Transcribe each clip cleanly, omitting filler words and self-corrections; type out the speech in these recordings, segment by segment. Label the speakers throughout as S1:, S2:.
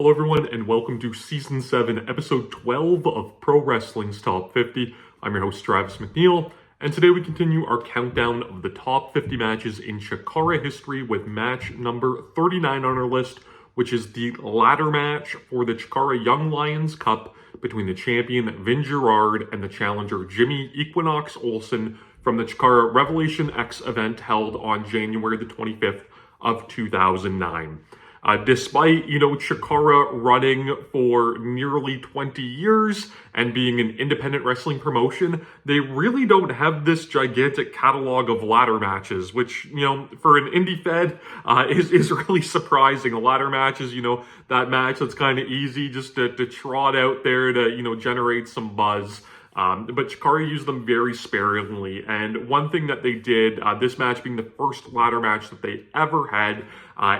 S1: Hello everyone and welcome to Season 7, Episode 12 of Pro Wrestling's Top 50. I'm your host Travis McNeil, and today we continue our countdown of the top 50 matches in CHIKARA history with match number 39 on our list, which is the ladder match for the CHIKARA Young Lions Cup between the champion Vin Gerard and the challenger Jimmy Equinox Olsen from the CHIKARA Revelation X event held on January the 25th of 2009. Despite, CHIKARA running for nearly 20 years and being an independent wrestling promotion, they really don't have this gigantic catalog of ladder matches, which, for an indie fed, is really surprising. A ladder match is, that match that's kind of easy just to trot out there to, generate some buzz. But CHIKARA used them very sparingly, and one thing that they did, this match being the first ladder match that they ever had,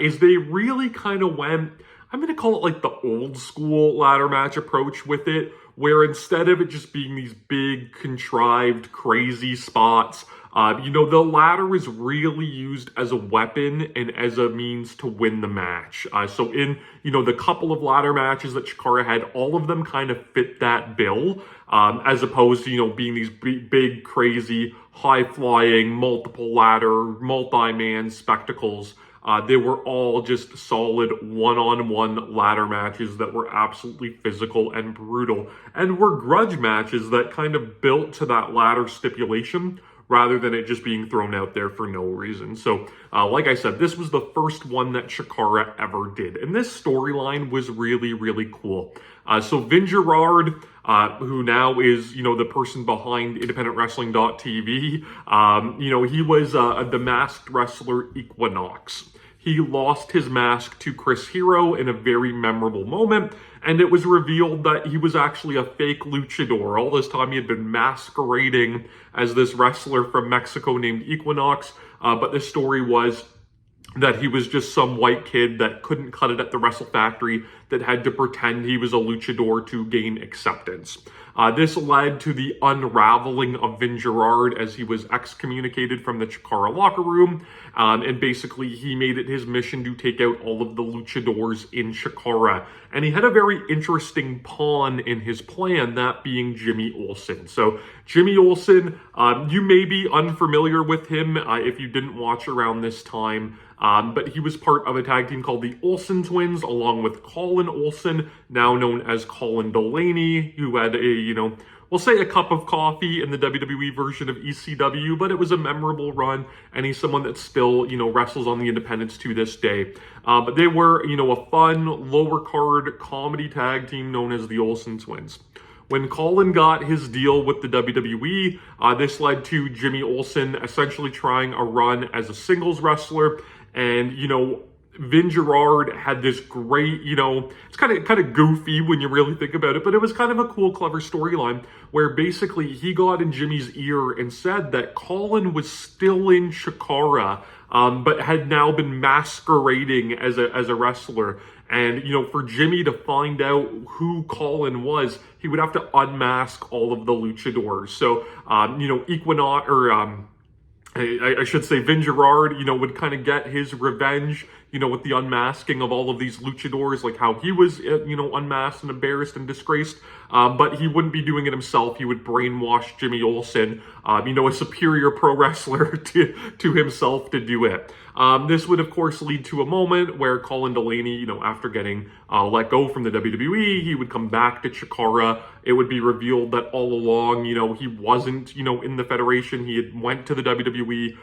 S1: is they really kind of went, I'm going to call it like the old school ladder match approach with it, where instead of it just being these big, contrived, crazy spots, the ladder is really used as a weapon and as a means to win the match. So in, the couple of ladder matches that CHIKARA had, all of them kind of fit that bill, as opposed to, being these big, crazy, high-flying, multiple ladder, multi-man spectacles. They were all just solid one-on-one ladder matches that were absolutely physical and brutal, and were grudge matches that kind of built to that ladder stipulation rather than it just being thrown out there for no reason. So, like I said, this was the first one that CHIKARA ever did, and this storyline was really, really cool. So Vin Gerard, who now is, the person behind IndependentWrestling.tv, he was the masked wrestler Equinox. He lost his mask to Chris Hero in a very memorable moment, and it was revealed that he was actually a fake luchador. All this time he had been masquerading as this wrestler from Mexico named Equinox, but the story was that he was just some white kid that couldn't cut it at the Wrestle Factory that had to pretend he was a luchador to gain acceptance. This led to the unraveling of Vin Gerard as he was excommunicated from the CHIKARA locker room, and basically he made it his mission to take out all of the luchadors in CHIKARA. And he had a very interesting pawn in his plan, that being Jimmy Olsen. So Jimmy Olsen, you may be unfamiliar with him if you didn't watch around this time, but he was part of a tag team called the Olsen Twins, along with Colin Olsen, now known as Colin Delaney, who had we'll say a cup of coffee in the WWE version of ECW, but it was a memorable run, and he's someone that still, wrestles on the independents to this day. But they were, a fun, lower card comedy tag team known as the Olsen Twins. When Colin got his deal with the WWE, this led to Jimmy Olsen essentially trying a run as a singles wrestler, and, Vin Gerard had this great, it's kind of goofy when you really think about it, but it was kind of a cool, clever storyline where basically he got in Jimmy's ear and said that Colin was still in CHIKARA, but had now been masquerading as a wrestler. And, for Jimmy to find out who Colin was, he would have to unmask all of the luchadors. So, Equinox, or I should say Vin Gerard, would kind of get his revenge, with the unmasking of all of these luchadors, like how he was, unmasked and embarrassed and disgraced. But he wouldn't be doing it himself. He would brainwash Jimmy Olsen, a superior pro wrestler to himself to do it. This would, of course, lead to a moment where Colin Delaney, after getting let go from the WWE, he would come back to CHIKARA. It would be revealed that all along, he wasn't, in the Federation. He had went to the WWE.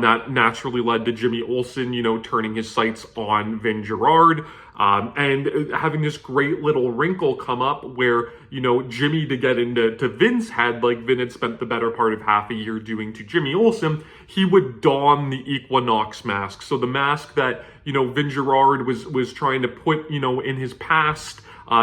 S1: That naturally led to Jimmy Olsen, turning his sights on Vin Gerard. And having this great little wrinkle come up where, Jimmy, to get into Vin's head, like Vin had spent the better part of half a year doing to Jimmy Olsen, he would don the Equinox mask. So the mask that, Vin Gerard was trying to put, in his past,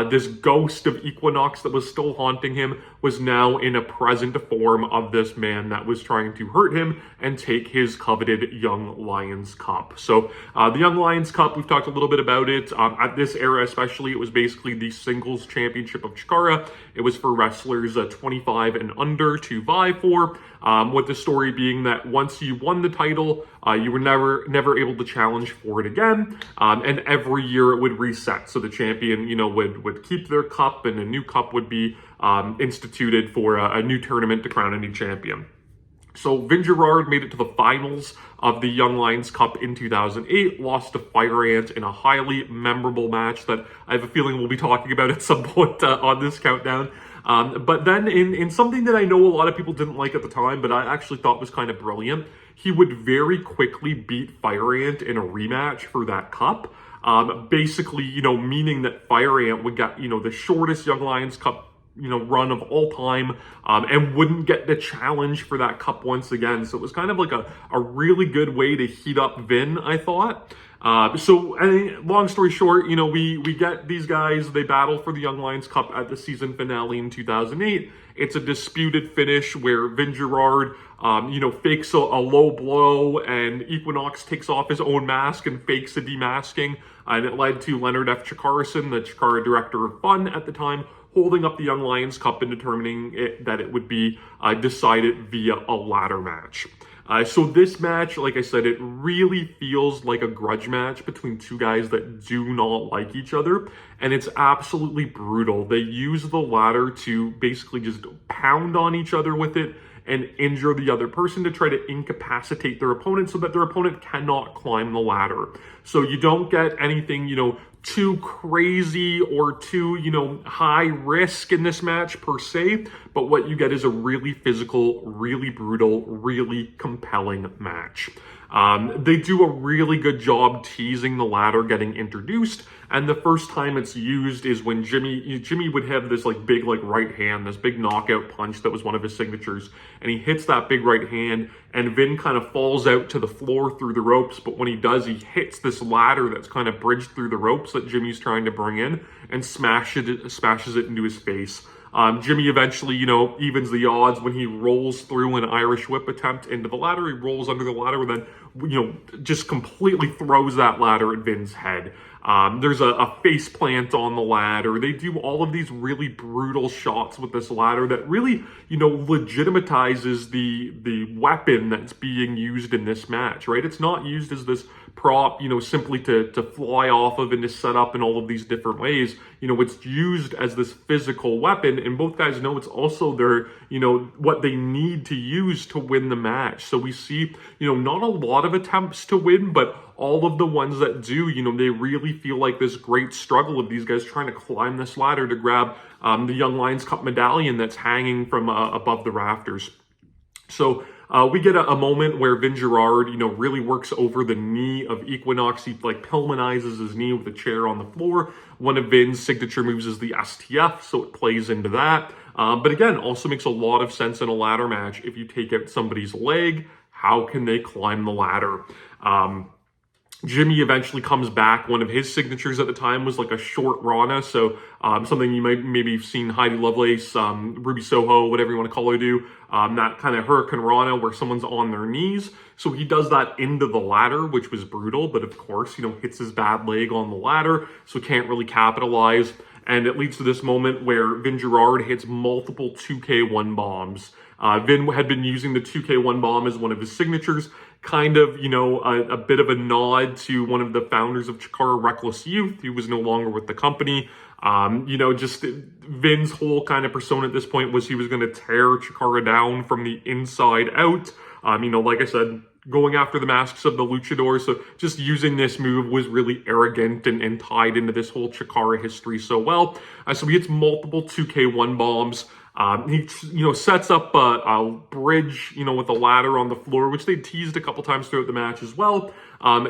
S1: This ghost of Equinox that was still haunting him was now in a present form of this man that was trying to hurt him and take his coveted Young Lions Cup. So the Young Lions Cup, we've talked a little bit about it. At this era especially, it was basically the singles championship of CHIKARA. It was for wrestlers 25 and under to vie for, with the story being that once you won the title, you were never able to challenge for it again, and every year it would reset. So the champion, would keep their cup, and a new cup would be instituted for a new tournament to crown a new champion. So Vin Gerard made it to the finals of the Young Lions Cup in 2008, lost to Fire Ant in a highly memorable match that I have a feeling we'll be talking about at some point on this countdown. But then in something that I know a lot of people didn't like at the time, but I actually thought was kind of brilliant, he would very quickly beat Fire Ant in a rematch for that cup. Basically, meaning that Fire Ant would get, the shortest Young Lions Cup run of all time, and wouldn't get the challenge for that cup once again. So it was kind of like a really good way to heat up Vin, I thought. Long story short, we get these guys, they battle for the Young Lions Cup at the season finale in 2008. It's a disputed finish where Vin Gerard, fakes a low blow, and Equinox takes off his own mask and fakes a demasking. And it led to Leonard F. CHIKARA, the CHIKARA director of fun at the time, holding up the Young Lions Cup and determining that it would be decided via a ladder match. So this match, like I said, it really feels like a grudge match between two guys that do not like each other, and it's absolutely brutal. They use the ladder to basically just pound on each other with it and injure the other person to try to incapacitate their opponent so that their opponent cannot climb the ladder. So you don't get anything, too crazy or too, high risk in this match per se, but what you get is a really physical, really brutal, really compelling match. They do a really good job teasing the ladder getting introduced, and the first time it's used is when Jimmy would have this big right hand, this big knockout punch that was one of his signatures, and he hits that big right hand, and Vin kind of falls out to the floor through the ropes, but when he does, he hits this ladder that's kind of bridged through the ropes that Jimmy's trying to bring in, and smashes it into his face. Jimmy eventually, evens the odds when he rolls through an Irish whip attempt into the ladder. He rolls under the ladder and then, just completely throws that ladder at Vin's head. There's a face plant on the ladder. They do all of these really brutal shots with this ladder that really, legitimizes the weapon that's being used in this match, right? It's not used as this prop, simply to fly off of and to set up in all of these different ways. It's used as this physical weapon, and both guys know it's also their, what they need to use to win the match. So we see, not a lot of attempts to win, but all of the ones that do, they really feel like this great struggle of these guys trying to climb this ladder to grab the Young Lions Cup medallion that's hanging from above the rafters. So we get a moment where Vin Gerard, really works over the knee of Equinox. He Pillmanizes his knee with a chair on the floor. One of Vin's signature moves is the STF, so it plays into that. But again, also makes a lot of sense in a ladder match. If you take out somebody's leg, how can they climb the ladder? Jimmy eventually comes back. One of his signatures at the time was a short Rana, so something you might maybe have seen Heidi Lovelace, Ruby Soho, whatever you want to call her, do. That kind of Hurricane Rana where someone's on their knees. So he does that into the ladder, which was brutal, but of course, hits his bad leg on the ladder, so can't really capitalize. And it leads to this moment where Vin Gerard hits multiple 2K1 bombs. Vin had been using the 2K1 bomb as one of his signatures, kind of, a bit of a nod to one of the founders of CHIKARA, Reckless Youth, who was no longer with the company. Just Vin's whole kind of persona at this point was he was going to tear CHIKARA down from the inside out. Like I said, going after the masks of the luchadors. So just using this move was really arrogant and tied into this whole CHIKARA history so well. So he hits multiple 2K1 bombs. He, sets up a bridge, with a ladder on the floor, which they teased a couple times throughout the match as well.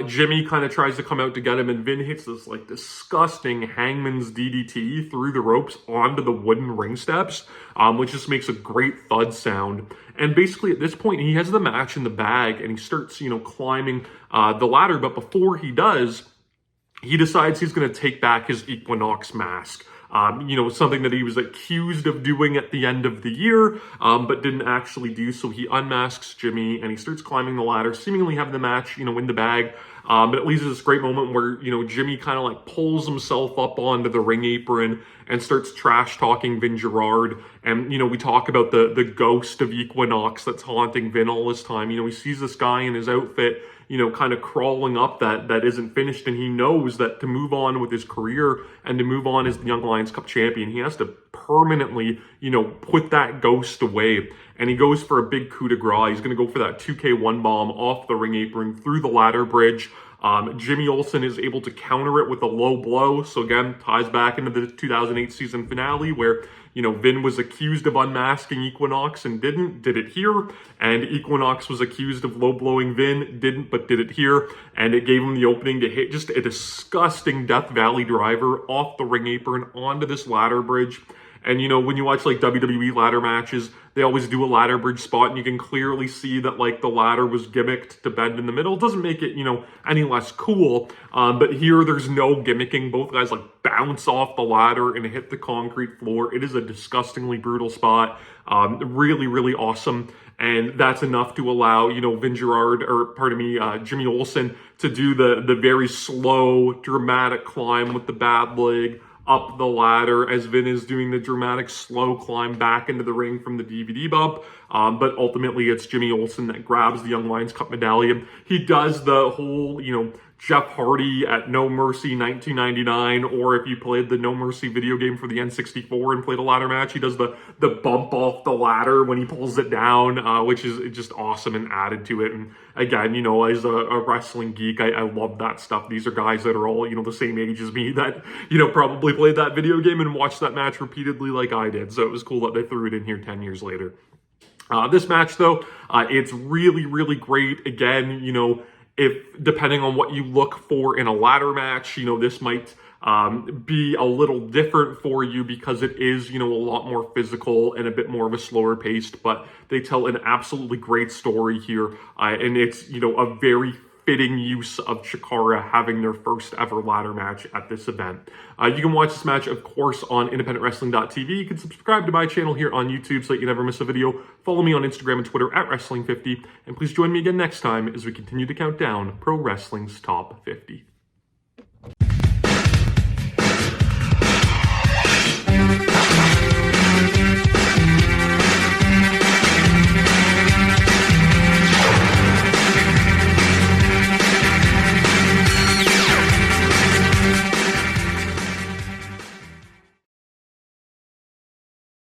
S1: Jimmy kind of tries to come out to get him, and Vin hits this disgusting hangman's DDT through the ropes onto the wooden ring steps, which just makes a great thud sound. And basically at this point, he has the match in the bag, and he starts, climbing the ladder. But before he does, he decides he's going to take back his Equinox mask. something that he was accused of doing at the end of the year, but didn't actually do. So he unmasks Jimmy and he starts climbing the ladder, seemingly having the match, in the bag. But it leads to this great moment where, Jimmy kind of like pulls himself up onto the ring apron and starts trash talking Vin Gerard. And, we talk about the ghost of Equinox that's haunting Vin all this time. He sees this guy in his outfit, kind of crawling up that isn't finished. And he knows that to move on with his career and to move on as the Young Lions Cup champion, he has to permanently, put that ghost away. And he goes for a big coup de grace. He's going to go for that 2K1 bomb off the ring apron through the ladder bridge. Jimmy Olsen is able to counter it with a low blow. So again, ties back into the 2008 season finale where, Vin was accused of unmasking Equinox and did it here. And Equinox was accused of low blowing Vin, didn't, but did it here. And it gave him the opening to hit just a disgusting Death Valley driver off the ring apron onto this ladder bridge. And, when you watch, like, WWE ladder matches, they always do a ladder bridge spot, and you can clearly see that, like, the ladder was gimmicked to bend in the middle. It doesn't make it, any less cool. But here, there's no gimmicking. Both guys, like, bounce off the ladder and hit the concrete floor. It is a disgustingly brutal spot. Really, really awesome. And that's enough to allow, Vin Gerard, Jimmy Olsen to do the very slow, dramatic climb with the bad leg up the ladder as Vin is doing the dramatic slow climb back into the ring from the DVD bump. But ultimately, it's Jimmy Olsen that grabs the Young Lions Cup medallion. He does the whole, Jeff Hardy at No Mercy 1999, or if you played the No Mercy video game for the N64 and played a ladder match, he does the bump off the ladder when he pulls it down, which is just awesome and added to it. And again, as a wrestling geek, I love that stuff. These are guys that are all, the same age as me that, probably played that video game and watched that match repeatedly like I did. So it was cool that they threw it in here 10 years later. This match, though, it's really, really great. Again, if depending on what you look for in a ladder match, this might be a little different for you because it is, a lot more physical and a bit more of a slower paced, but they tell an absolutely great story here. And it's, a very fitting use of CHIKARA having their first ever ladder match at this event. You can watch this match, of course, on independentwrestling.tv. You can subscribe to my channel here on YouTube so that you never miss a video. Follow me on Instagram and Twitter at Wrestling50. And please join me again next time as we continue to count down Pro Wrestling's Top 50.